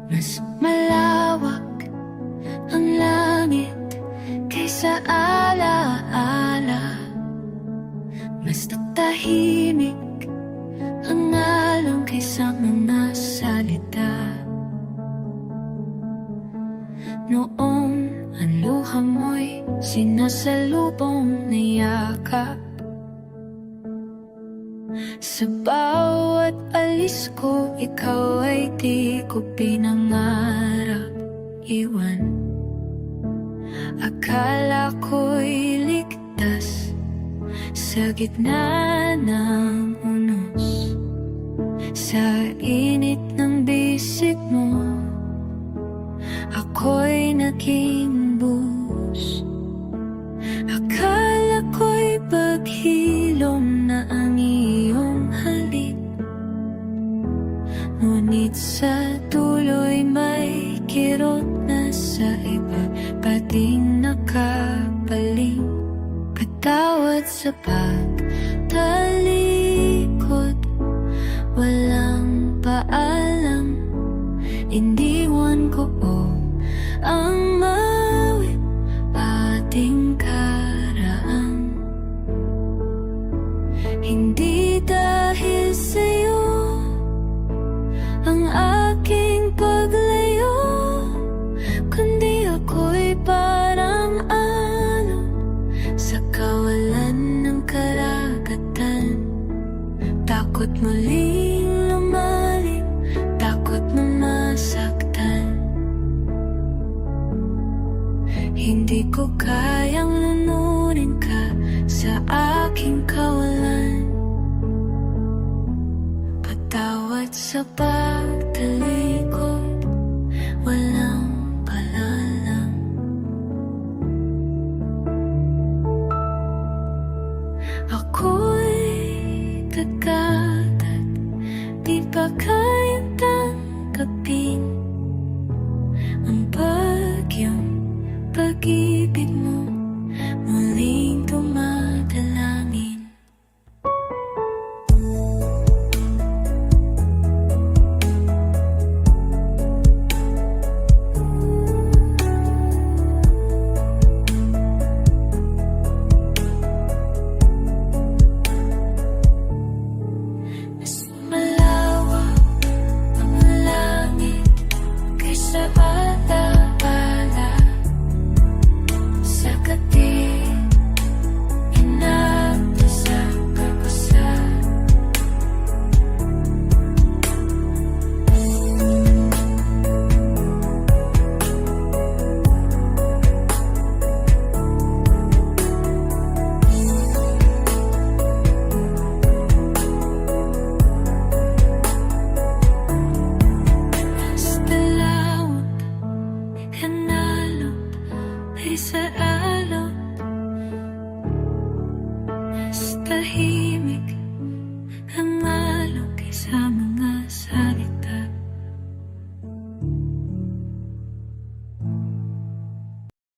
Mas malawak ang langit kaysa alaala. Mas tahimik ang alon kaysa mga salita. Noong ang luha mo'y sinasalubong na yakap, sa bawat alis ko, ikaw ay di ko pinangarap iwan. Akala ko'y ligtas sa gitna ng unos. Sa init ng bisig mo, ako'y naging buhos. Akala ko'y paghilom na ang iyong halik, ngunit sa tuloy may kirot na sa iba pating nakapaling. Patawad sa pagtalikod, walang paalam. Iniwan ko ang mawid ating karaan. Hindi dahil sa'yo ang aking paglayo, kundi ako'y parang alon sa kawalan ng karagatan. Takot muling lumalim, takot na masaktan. Hindi ko kayang lunurin ka sa aking kawalan. Patawad sa pagtalikod, walang palalang. Ako'y kagagat, di ba kayang tanggapin ang bagyong pag-ibig mo, muling dumadalangin. Mas malawak ang langit kaysa alaala. Sa gating inabasa ka pa sa dalawang kanalot ay sa alon. Tahimik